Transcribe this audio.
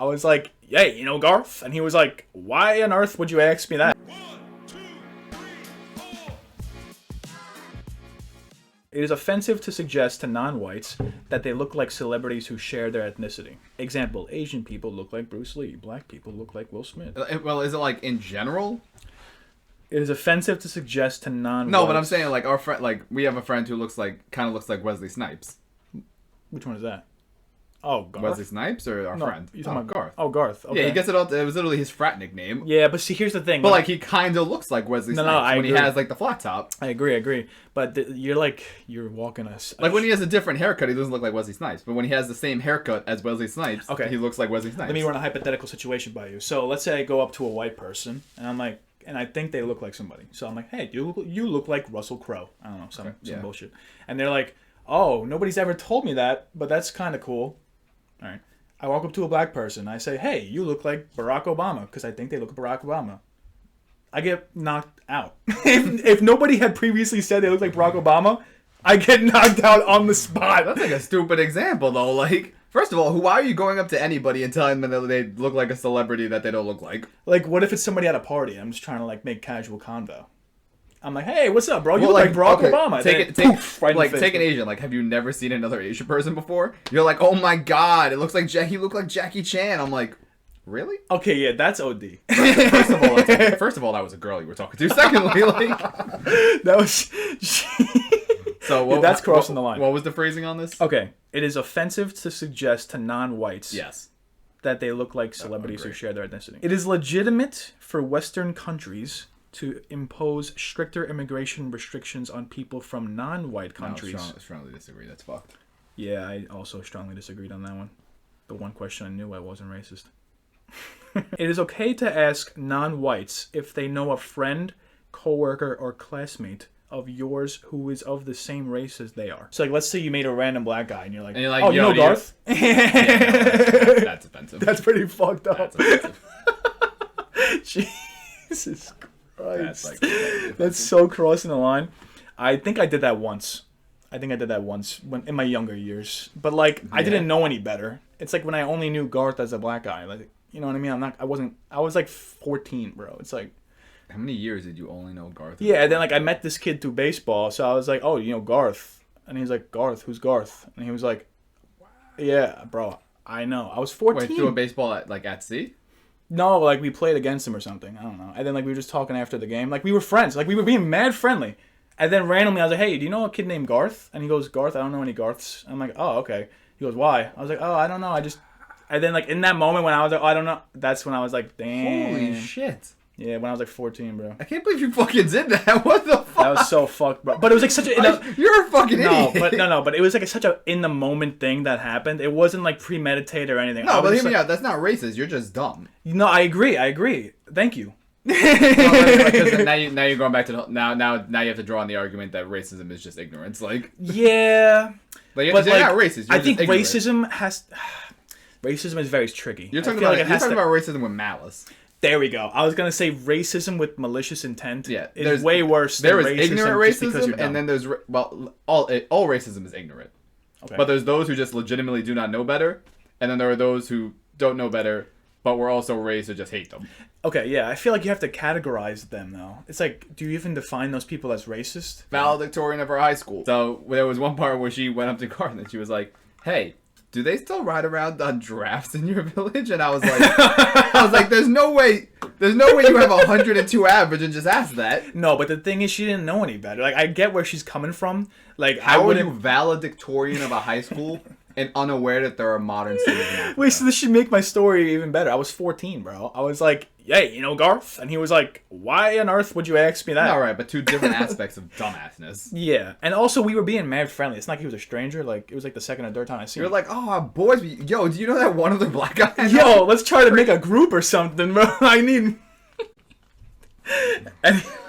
I was like, hey, you know Garth? And he was like, why on earth would you ask me that? 1, 2, 3, 4. It is offensive to suggest to non-whites that they look like celebrities who share their ethnicity. Example, Asian people look like Bruce Lee. Black people look like Will Smith. Well, is it like in general? It is offensive to suggest to non-whites... No, but I'm saying like our friend, like we have a friend who kind of looks like Wesley Snipes. Which one is that? Oh, Garth? Wesley Snipes or our friend? You're talking about Garth. Oh, Garth. Okay. Yeah, he gets it all. It was literally his frat nickname. Yeah, but see, here's the thing. But like he kind of looks like Wesley Snipes when he has like the flat top. I agree. But you're walking us. Like when he has a different haircut, he doesn't look like Wesley Snipes. But when he has the same haircut as Wesley Snipes, he looks like Wesley Snipes. Let me run a hypothetical situation by you. So let's say I go up to a white person and I'm like, and I think they look like somebody. So I'm like, hey, you look like Russell Crowe. I don't know, some bullshit. And they're like, oh, nobody's ever told me that, but that's kind of cool. All right. I walk up to a black person. I say, hey, you look like Barack Obama, because I think they look like Barack Obama. I get knocked out. if nobody had previously said they look like Barack Obama, I get knocked out on the spot. That's like a stupid example, though. Like, first of all, why are you going up to anybody and telling them that they look like a celebrity that they don't look like? Like, what if it's somebody at a party? I'm just trying to, like, make casual convo. I'm like, hey, what's up, bro? You look like Barack Obama. Take an Asian. Like, have you never seen another Asian person before? You're like, oh my god, it looks like he looked like Jackie Chan. I'm like, really? Okay, yeah, that's OD. First of all, that was a girl you were talking to. Secondly, like, that was. So that's crossing the line. What was the phrasing on this? Okay, it is offensive to suggest to non-whites. Yes. That they look like celebrities who share their ethnicity. It is legitimate for Western countries to impose stricter immigration restrictions on people from non-white countries. No, strongly disagree. That's fucked. Yeah, I also strongly disagreed on that one. The one question I knew I wasn't racist. It is okay to ask non-whites if they know a friend, coworker, or classmate of yours who is of the same race as they are. So, like, let's say you made a random black guy, and you're like, oh, you know Garth? That's offensive. That's pretty fucked up. That's offensive. Jesus Christ. That's so crossing the line. I think I did that once. When in my younger years. But like I didn't know any better. It's like when I only knew Garth as a black guy. Like, you know what I mean? I was like 14, bro. It's like, how many years did you only know Garth? Yeah, and then like I met this kid through baseball, so I was like, oh, you know Garth? And he's like, Garth, who's Garth? And he was like, yeah, bro, I know. I was 14. Wait, through a baseball at sea? No, like we played against him or something. I don't know. And then like we were just talking after the game. Like we were friends. Like we were being mad friendly. And then randomly I was like, hey, do you know a kid named Garth? And he goes, Garth? I don't know any Garths. I'm like, oh, okay. He goes, why? I was like, oh, I don't know. And then like in that moment when I was like, oh, I don't know. That's when I was like, damn. Holy shit. Yeah, when I was like 14, bro. I can't believe you fucking did that. What the fuck? That was so fucked, bro. But it was like such a... You're a fucking idiot. But it was like such a in-the-moment thing that happened. It wasn't like premeditated or anything. No, but hear me out. That's not racist. You're just dumb. No, I agree. Thank you. Because now you're going back to... Now you have to draw on the argument that racism is just ignorance. Like... Yeah. But you're not racist. I think racism has... Racism is very tricky. You're talking about racism with malice. There we go. I was going to say racism with malicious intent is way worse than racism. There is ignorant racism, and then there's... Well, all racism is ignorant. Okay. But there's those who just legitimately do not know better, and then there are those who don't know better, but were also raised to just hate them. Okay, yeah. I feel like you have to categorize them, though. It's like, do you even define those people as racist? Valedictorian of our high school. So there was one part where she went up to Garth and she was like, hey... do they still ride around on giraffes in your village? And I was like, there's no way you have 102 average and just ask that. No, but the thing is, she didn't know any better. Like, I get where she's coming from. Like, how are you valedictorian of a high school and unaware that there are modern cities in Africa? Wait, so this should make my story even better. I was 14, bro. I was like, hey, you know Garth? And he was like, why on earth would you ask me that? All right, but two different aspects of dumbassness. Yeah, and also we were being mad friendly. It's not like he was a stranger. Like, it was like the second or third time I seen him. You're like, oh, boys, yo, do you know that one other black guy? Yo, let's try to make a group or something, bro. I need...